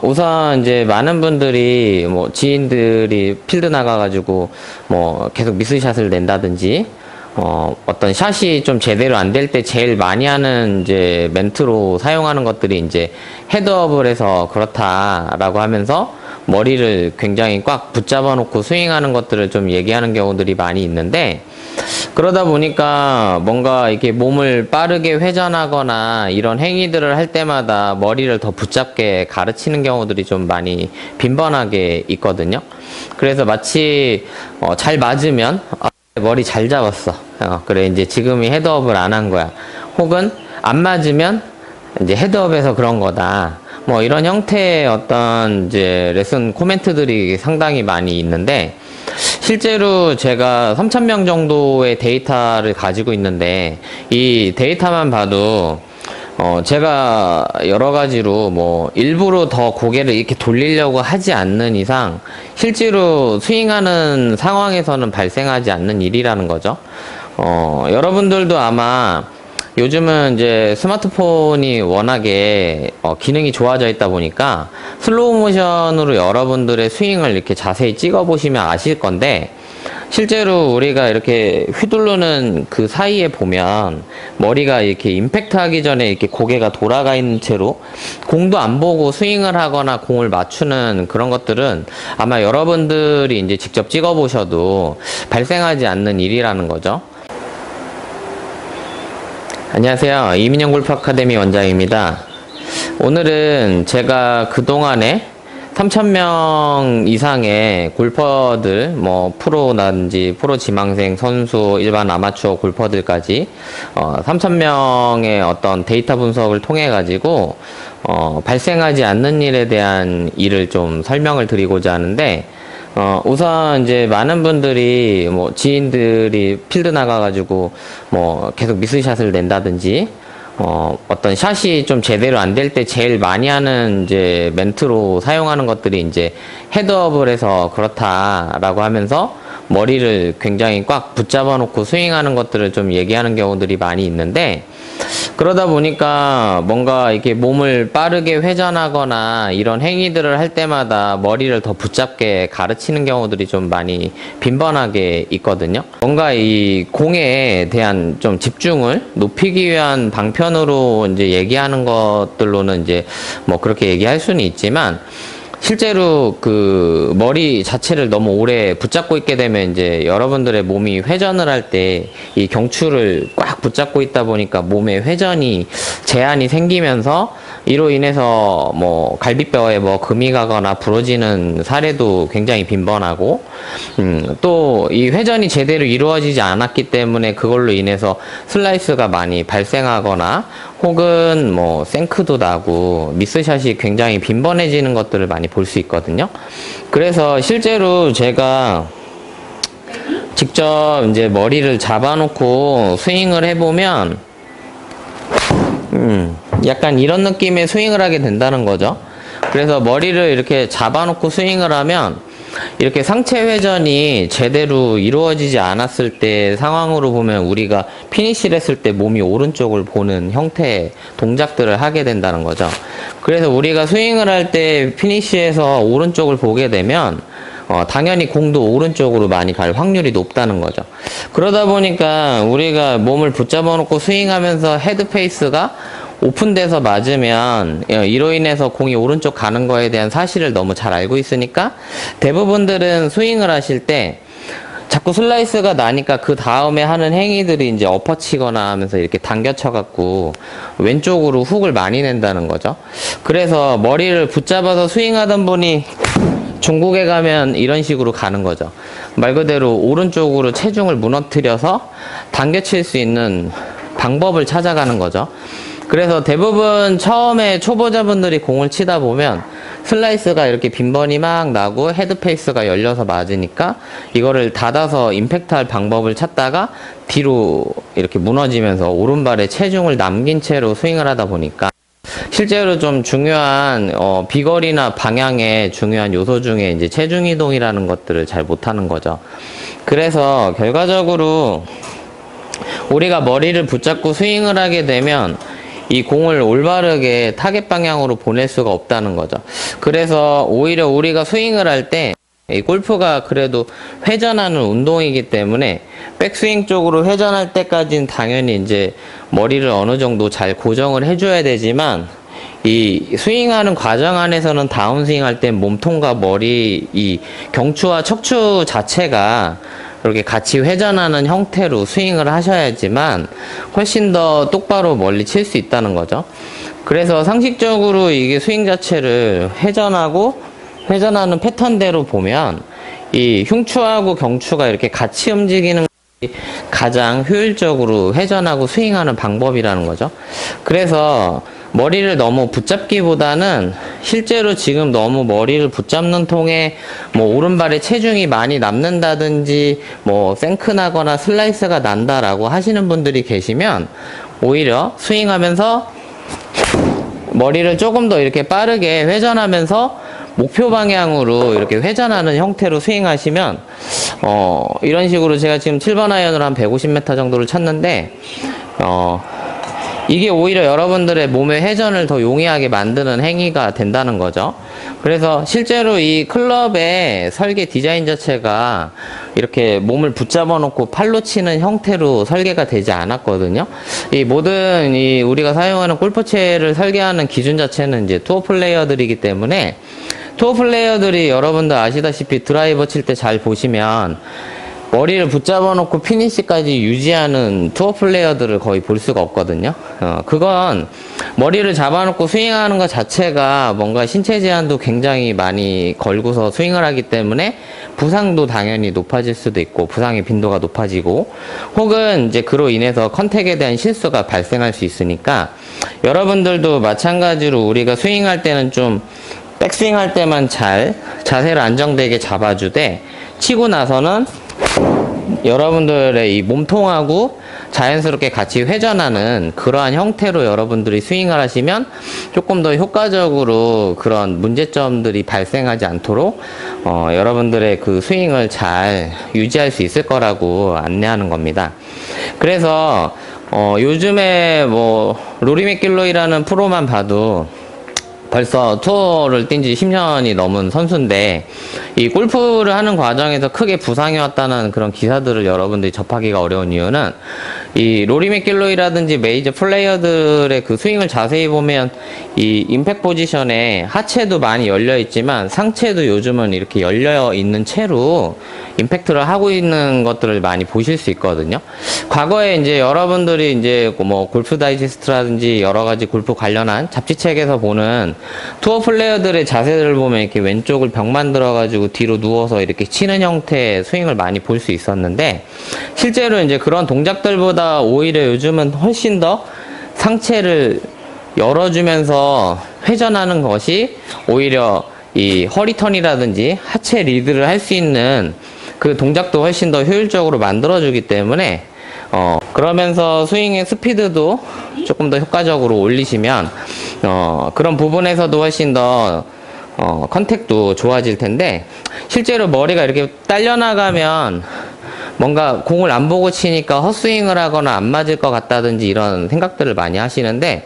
우선 이제 많은 분들이 뭐 지인들이 필드 나가가지고 뭐 계속 미스샷을 낸다든지 어떤 샷이 좀 제대로 안 될 때 제일 많이 하는 이제 멘트로 사용하는 것들이 이제 헤드업을 해서 그렇다라고 하면서 머리를 굉장히 꽉 붙잡아 놓고 스윙하는 것들을 좀 얘기하는 경우들이 많이 있는데, 그러다 보니까 뭔가 이렇게 몸을 빠르게 회전하거나 이런 행위들을 할 때마다 머리를 더 붙잡게 가르치는 경우들이 좀 많이 빈번하게 있거든요. 그래서 마치 잘 맞으면 머리 잘 잡았어. 그래 이제 지금이 헤드업을 안 한 거야. 혹은 안 맞으면 이제 헤드업에서 그런 거다. 뭐 이런 형태의 어떤 이제 레슨 코멘트들이 상당히 많이 있는데, 실제로 제가 3,000명 정도의 데이터를 가지고 있는데, 이 데이터만 봐도 제가 여러 가지로 뭐 일부러 더 고개를 이렇게 돌리려고 하지 않는 이상 실제로 스윙하는 상황에서는 발생하지 않는 일이라는 거죠. 여러분들도 아마 요즘은 이제 스마트폰이 워낙에 기능이 좋아져 있다 보니까 슬로우 모션으로 여러분들의 스윙을 이렇게 자세히 찍어 보시면 아실 건데, 실제로 우리가 이렇게 휘두르는 그 사이에 보면 머리가 이렇게 임팩트 하기 전에 이렇게 고개가 돌아가 있는 채로 공도 안 보고 스윙을 하거나 공을 맞추는 그런 것들은 아마 여러분들이 이제 직접 찍어 보셔도 발생하지 않는 일이라는 거죠. 안녕하세요. 이민영 골프 아카데미 원장입니다. 오늘은 제가 그동안에 3,000명 이상의 골퍼들, 뭐 프로라든지 프로 지망생, 선수, 일반 아마추어 골퍼들까지 3,000명의 어떤 데이터 분석을 통해 가지고 발생하지 않는 일에 대한 일을 좀 설명을 드리고자 하는데, 우선 이제 많은 분들이 뭐 지인들이 필드 나가가지고 뭐 계속 미스샷을 낸다든지 어떤 샷이 좀 제대로 안 될 때 제일 많이 하는 이제 멘트로 사용하는 것들이 이제 헤드업을 해서 그렇다라고 하면서 머리를 굉장히 꽉 붙잡아 놓고 스윙하는 것들을 좀 얘기하는 경우들이 많이 있는데, 그러다 보니까 뭔가 이렇게 몸을 빠르게 회전하거나 이런 행위들을 할 때마다 머리를 더 붙잡게 가르치는 경우들이 좀 많이 빈번하게 있거든요. 뭔가 이 공에 대한 좀 집중을 높이기 위한 방편으로 이제 얘기하는 것들로는 이제 뭐 그렇게 얘기할 수는 있지만, 실제로 그 머리 자체를 너무 오래 붙잡고 있게 되면 이제 여러분들의 몸이 회전을 할 때 이 경추를 꽉 붙잡고 있다 보니까 몸에 회전이 제한이 생기면서 이로 인해서 뭐 갈비뼈에 뭐 금이 가거나 부러지는 사례도 굉장히 빈번하고, 또 이 회전이 제대로 이루어지지 않았기 때문에 그걸로 인해서 슬라이스가 많이 발생하거나 혹은 뭐 생크도 나고 미스샷이 굉장히 빈번해지는 것들을 많이 볼 수 있거든요. 그래서 실제로 제가 직접 이제 머리를 잡아놓고 스윙을 해보면 약간 이런 느낌의 스윙을 하게 된다는 거죠. 그래서 머리를 이렇게 잡아놓고 스윙을 하면 이렇게 상체 회전이 제대로 이루어지지 않았을 때 상황으로 보면 우리가 피니시를 했을 때 몸이 오른쪽을 보는 형태의 동작들을 하게 된다는 거죠. 그래서 우리가 스윙을 할 때 피니시에서 오른쪽을 보게 되면 당연히 공도 오른쪽으로 많이 갈 확률이 높다는 거죠. 그러다 보니까 우리가 몸을 붙잡아 놓고 스윙하면서 헤드 페이스가 오픈돼서 맞으면 이로 인해서 공이 오른쪽 가는 거에 대한 사실을 너무 잘 알고 있으니까 대부분들은 스윙을 하실 때 자꾸 슬라이스가 나니까 그 다음에 하는 행위들이 이제 엎어치거나 하면서 이렇게 당겨쳐갖고 왼쪽으로 훅을 많이 낸다는 거죠. 그래서 머리를 붙잡아서 스윙하던 분이 중국에 가면 이런 식으로 가는 거죠. 말 그대로 오른쪽으로 체중을 무너뜨려서 당겨칠 수 있는 방법을 찾아가는 거죠. 그래서 대부분 처음에 초보자분들이 공을 치다 보면 슬라이스가 이렇게 빈번히 막 나고 헤드 페이스가 열려서 맞으니까 이거를 닫아서 임팩트 할 방법을 찾다가 뒤로 이렇게 무너지면서 오른발에 체중을 남긴 채로 스윙을 하다 보니까 실제로 좀 중요한 비거리나 방향의 중요한 요소 중에 이제 체중 이동이라는 것들을 잘 못하는 거죠. 그래서 결과적으로 우리가 머리를 붙잡고 스윙을 하게 되면 이 공을 올바르게 타겟 방향으로 보낼 수가 없다는 거죠. 그래서 오히려 우리가 스윙을 할 때 이 골프가 그래도 회전하는 운동이기 때문에 백스윙 쪽으로 회전할 때까지는 당연히 이제 머리를 어느 정도 잘 고정을 해줘야 되지만, 이 스윙하는 과정 안에서는 다운스윙 할 때 몸통과 머리, 이 경추와 척추 자체가 이렇게 같이 회전하는 형태로 스윙을 하셔야지만 훨씬 더 똑바로 멀리 칠 수 있다는 거죠. 그래서 상식적으로 이게 스윙 자체를 회전하는 패턴대로 보면 이 흉추하고 경추가 이렇게 같이 움직이는 것이 가장 효율적으로 회전하고 스윙하는 방법이라는 거죠. 그래서 머리를 너무 붙잡기보다는 실제로 지금 너무 머리를 붙잡는 통에 뭐 오른발에 체중이 많이 남는다든지 뭐 생크나거나 슬라이스가 난다라고 하시는 분들이 계시면 오히려 스윙하면서 머리를 조금 더 이렇게 빠르게 회전하면서 목표 방향으로 이렇게 회전하는 형태로 스윙하시면 이런 식으로 제가 지금 7번 아이언으로 한 150m 정도를 쳤는데 이게 오히려 여러분들의 몸의 회전을 더 용이하게 만드는 행위가 된다는 거죠. 그래서 실제로 이 클럽의 설계 디자인 자체가 이렇게 몸을 붙잡아 놓고 팔로 치는 형태로 설계가 되지 않았거든요. 이 모든 우리가 사용하는 골프채를 설계하는 기준 자체는 이제 투어 플레이어들이기 때문에, 투어 플레이어들이 여러분들 아시다시피 드라이버 칠 때 잘 보시면 머리를 붙잡아 놓고 피니시까지 유지하는 투어 플레이어들을 거의 볼 수가 없거든요. 그건 머리를 잡아 놓고 스윙하는 것 자체가 뭔가 신체 제한도 굉장히 많이 걸고서 스윙을 하기 때문에 부상도 당연히 높아질 수도 있고, 부상의 빈도가 높아지고, 혹은 이제 그로 인해서 컨택에 대한 실수가 발생할 수 있으니까, 여러분들도 마찬가지로 우리가 스윙할 때는 좀 백스윙 할 때만 잘 자세를 안정되게 잡아주되, 치고 나서는 여러분들의 이 몸통하고 자연스럽게 같이 회전하는 그러한 형태로 여러분들이 스윙을 하시면 조금 더 효과적으로 그런 문제점들이 발생하지 않도록 여러분들의 그 스윙을 잘 유지할 수 있을 거라고 안내하는 겁니다. 그래서 요즘에 뭐 로리 맥길로이라는 프로만 봐도 벌써 투어를 뛴 지 10년이 넘은 선수인데, 이 골프를 하는 과정에서 크게 부상이 왔다는 그런 기사들을 여러분들이 접하기가 어려운 이유는, 이 로리 맥길로이라든지 메이저 플레이어들의 그 스윙을 자세히 보면 이 임팩트 포지션에 하체도 많이 열려 있지만 상체도 요즘은 이렇게 열려 있는 채로 임팩트를 하고 있는 것들을 많이 보실 수 있거든요. 과거에 이제 여러분들이 이제 뭐 골프 다이제스트라든지 여러 가지 골프 관련한 잡지책에서 보는 투어 플레이어들의 자세들을 보면 이렇게 왼쪽을 벽 만들어 가지고 뒤로 누워서 이렇게 치는 형태의 스윙을 많이 볼 수 있었는데, 실제로 이제 그런 동작들보다 오히려 요즘은 훨씬 더 상체를 열어주면서 회전하는 것이 오히려 이 허리턴이라든지 하체 리드를 할 수 있는 그 동작도 훨씬 더 효율적으로 만들어주기 때문에 그러면서 스윙의 스피드도 조금 더 효과적으로 올리시면 그런 부분에서도 훨씬 더 컨택도 좋아질 텐데, 실제로 머리가 이렇게 딸려나가면 뭔가 공을 안 보고 치니까 헛스윙을 하거나 안 맞을 것 같다든지 이런 생각들을 많이 하시는데,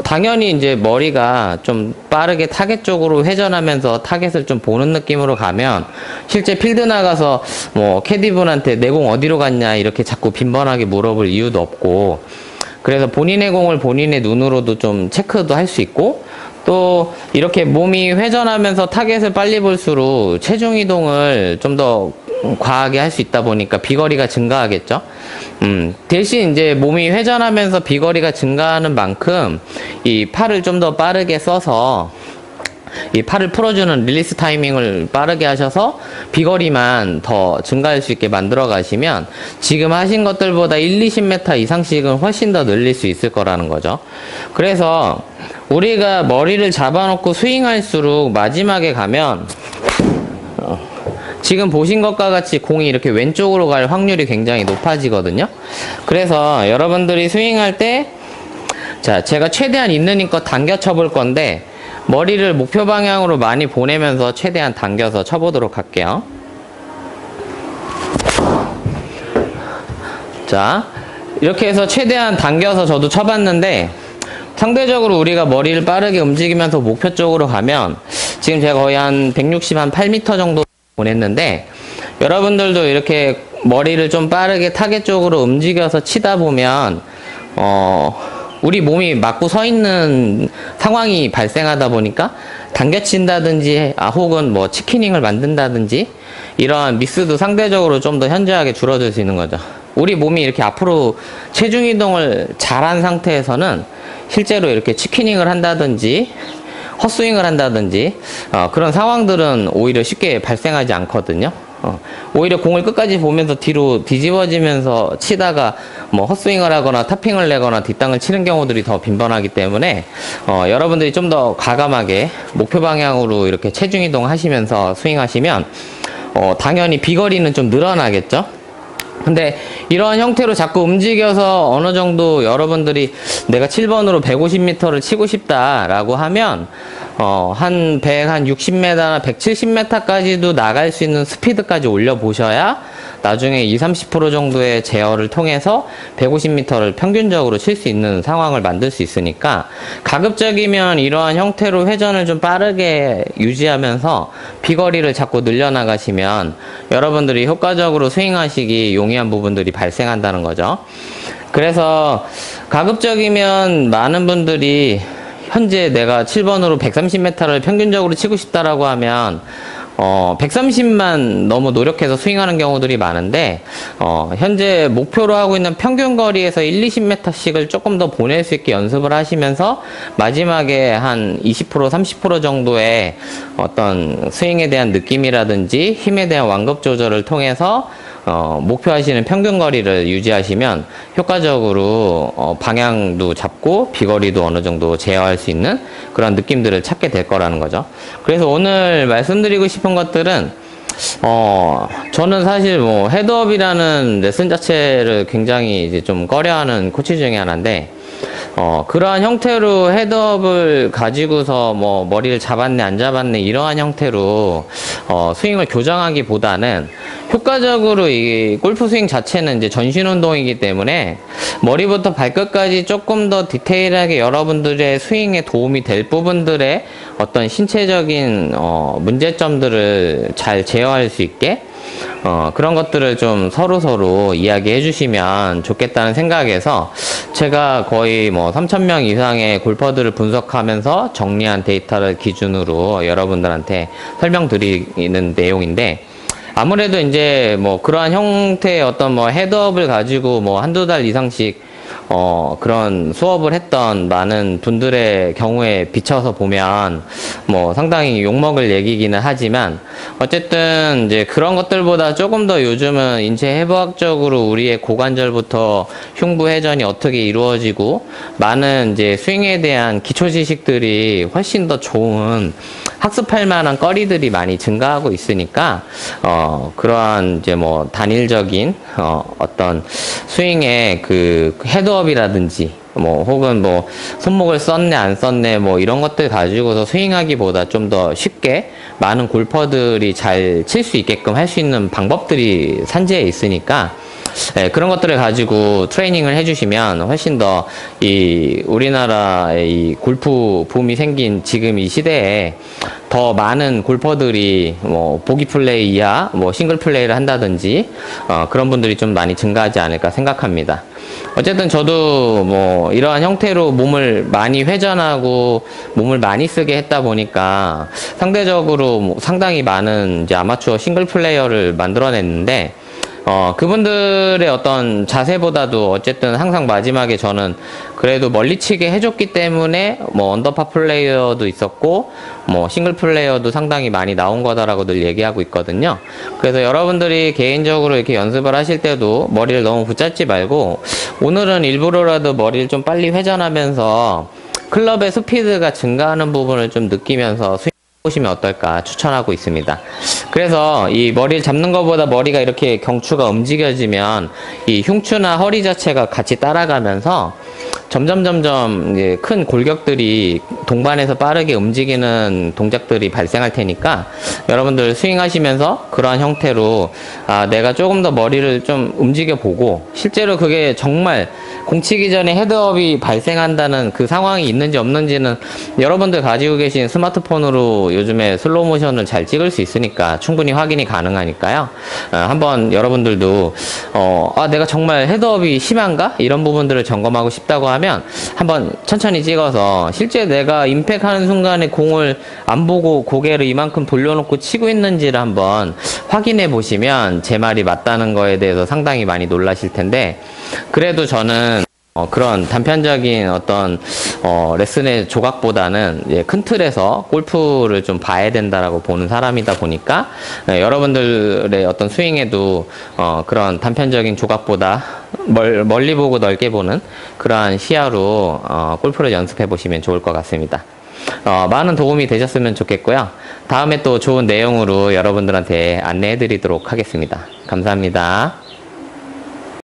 당연히 이제 머리가 좀 빠르게 타겟 쪽으로 회전하면서 타겟을 좀 보는 느낌으로 가면 실제 필드 나가서 뭐 캐디분한테 내 공 어디로 갔냐 이렇게 자꾸 빈번하게 물어볼 이유도 없고, 그래서 본인의 공을 본인의 눈으로도 좀 체크도 할 수 있고, 또 이렇게 몸이 회전하면서 타겟을 빨리 볼수록 체중 이동을 좀 더 과하게 할 수 있다 보니까 비거리가 증가하겠죠. 대신 이제 몸이 회전하면서 비거리가 증가하는 만큼 이 팔을 좀 더 빠르게 써서 이 팔을 풀어주는 릴리스 타이밍을 빠르게 하셔서 비거리만 더 증가할 수 있게 만들어 가시면 지금 하신 것들보다 1, 20m 이상씩은 훨씬 더 늘릴 수 있을 거라는 거죠. 그래서 우리가 머리를 잡아놓고 스윙할수록 마지막에 가면 지금 보신 것과 같이 공이 이렇게 왼쪽으로 갈 확률이 굉장히 높아지거든요. 그래서 여러분들이 스윙할 때, 자, 제가 최대한 있는 힘껏 당겨 쳐볼 건데 머리를 목표 방향으로 많이 보내면서 최대한 당겨서 쳐보도록 할게요. 자, 이렇게 해서 최대한 당겨서 저도 쳐봤는데 상대적으로 우리가 머리를 빠르게 움직이면서 목표 쪽으로 가면 지금 제가 거의 한 160, 한 8m 정도 보냈는데 여러분들도 이렇게 머리를 좀 빠르게 타겟 쪽으로 움직여서 치다 보면 우리 몸이 맞고 서 있는 상황이 발생하다 보니까 당겨친다든지 혹은 뭐 치키닝을 만든다든지 이러한 미스도 상대적으로 좀 더 현저하게 줄어들 수 있는 거죠. 우리 몸이 이렇게 앞으로 체중 이동을 잘한 상태에서는 실제로 이렇게 치키닝을 한다든지 헛스윙을 한다든지 그런 상황들은 오히려 쉽게 발생하지 않거든요. 오히려 공을 끝까지 보면서 뒤로 뒤집어지면서 치다가 뭐 헛스윙을 하거나 탑핑을 내거나 뒷땅을 치는 경우들이 더 빈번하기 때문에 여러분들이 좀 더 과감하게 목표 방향으로 이렇게 체중 이동 하시면서 스윙하시면 당연히 비거리는 좀 늘어나겠죠. 근데 이러한 형태로 자꾸 움직여서 어느 정도 여러분들이 내가 7번으로 150m를 치고 싶다라고 하면 한 160m나 170m까지도 나갈 수 있는 스피드까지 올려보셔야 나중에 20-30% 정도의 제어를 통해서 150m를 평균적으로 칠 수 있는 상황을 만들 수 있으니까 가급적이면 이러한 형태로 회전을 좀 빠르게 유지하면서 비거리를 자꾸 늘려나가시면 여러분들이 효과적으로 스윙하시기 용이한 부분들이 발생한다는 거죠. 그래서 가급적이면 많은 분들이 현재 내가 7번으로 130m를 평균적으로 치고 싶다라고 하면 130만 너무 노력해서 스윙하는 경우들이 많은데 현재 목표로 하고 있는 평균 거리에서 1-20m씩을 조금 더 보낼 수 있게 연습을 하시면서 마지막에 한 20% 30% 정도의 어떤 스윙에 대한 느낌이라든지 힘에 대한 완급 조절을 통해서 목표하시는 평균 거리를 유지하시면 효과적으로 방향도 잡고 비거리도 어느 정도 제어할 수 있는 그런 느낌들을 찾게 될 거라는 거죠. 그래서 오늘 말씀드리고 싶은 것들은 저는 사실 뭐 헤드업이라는 레슨 자체를 굉장히 이제 좀 꺼려하는 코치 중에 하나인데 그러한 형태로 헤드업을 가지고서 뭐 머리를 잡았네 안 잡았네 이러한 형태로 스윙을 교정하기보다는 효과적으로 이 골프 스윙 자체는 이제 전신 운동이기 때문에 머리부터 발끝까지 조금 더 디테일하게 여러분들의 스윙에 도움이 될 부분들의 어떤 신체적인 문제점들을 잘 제어할 수 있게 그런 것들을 좀 서로 이야기해 주시면 좋겠다는 생각에서 제가 거의 뭐 3,000명 이상의 골퍼들을 분석하면서 정리한 데이터를 기준으로 여러분들한테 설명드리는 내용인데 아무래도 이제 뭐 그러한 형태의 어떤 뭐 헤드업을 가지고 뭐 한두 달 이상씩 그런 수업을 했던 많은 분들의 경우에 비춰서 보면 뭐 상당히 욕먹을 얘기기는 하지만 어쨌든 이제 그런 것들보다 조금 더 요즘은 인체 해부학적으로 우리의 고관절부터 흉부 회전이 어떻게 이루어지고 많은 이제 스윙에 대한 기초 지식들이 훨씬 더 좋은 학습할 만한 거리들이 많이 증가하고 있으니까 그러한 이제 뭐 단일적인 어떤 스윙의 그 헤드업이라든지 뭐 혹은 뭐 손목을 썼네 안 썼네 뭐 이런 것들 가지고서 스윙하기보다 좀 더 쉽게 많은 골퍼들이 잘 칠 수 있게끔 할 수 있는 방법들이 산재해 있으니까 그런 것들을 가지고 트레이닝을 해주시면 훨씬 더 이 우리나라의 이 골프 붐이 생긴 지금 이 시대에 더 많은 골퍼들이 뭐 보기 플레이 이하 뭐 싱글 플레이를 한다든지 그런 분들이 좀 많이 증가하지 않을까 생각합니다. 어쨌든 저도 뭐 이러한 형태로 몸을 많이 회전하고 몸을 많이 쓰게 했다 보니까 상대적으로 뭐 상당히 많은 이제 아마추어 싱글 플레이어를 만들어냈는데 그분들의 어떤 자세보다도 어쨌든 항상 마지막에 저는 그래도 멀리 치게 해줬기 때문에 뭐 언더파 플레이어도 있었고 뭐 싱글 플레이어도 상당히 많이 나온 거다라고 늘 얘기하고 있거든요. 그래서 여러분들이 개인적으로 이렇게 연습을 하실 때도 머리를 너무 붙잡지 말고 오늘은 일부러라도 머리를 좀 빨리 회전하면서 클럽의 스피드가 증가하는 부분을 좀 느끼면서 보시면 어떨까 추천하고 있습니다. 그래서 이 머리를 잡는 것보다 머리가 이렇게 경추가 움직여지면 이 흉추나 허리 자체가 같이 따라가면서 점점 이제 큰 골격들이 동반해서 빠르게 움직이는 동작들이 발생할 테니까 여러분들 스윙하시면서 그러한 형태로 내가 조금 더 머리를 좀 움직여 보고 실제로 그게 정말 공 치기 전에 헤드업이 발생한다는 그 상황이 있는지 없는지는 여러분들 가지고 계신 스마트폰으로 요즘에 슬로우 모션을 잘 찍을 수 있으니까 충분히 확인이 가능하니까요. 한번 여러분들도 내가 정말 헤드업이 심한가? 이런 부분들을 점검하고 싶다고 하면 한번 천천히 찍어서 실제 내가 임팩하는 순간에 공을 안 보고 고개를 이만큼 돌려놓고 치고 있는지를 한번 확인해 보시면 제 말이 맞다는 거에 대해서 상당히 많이 놀라실 텐데, 그래도 저는 그런 단편적인 어떤 레슨의 조각보다는 큰 틀에서 골프를 좀 봐야 된다라고 보는 사람이다 보니까 여러분들의 어떤 스윙에도 그런 단편적인 조각보다 멀리 보고 넓게 보는 그러한 시야로 골프를 연습해 보시면 좋을 것 같습니다. 많은 도움이 되셨으면 좋겠고요. 다음에 또 좋은 내용으로 여러분들한테 안내해 드리도록 하겠습니다. 감사합니다.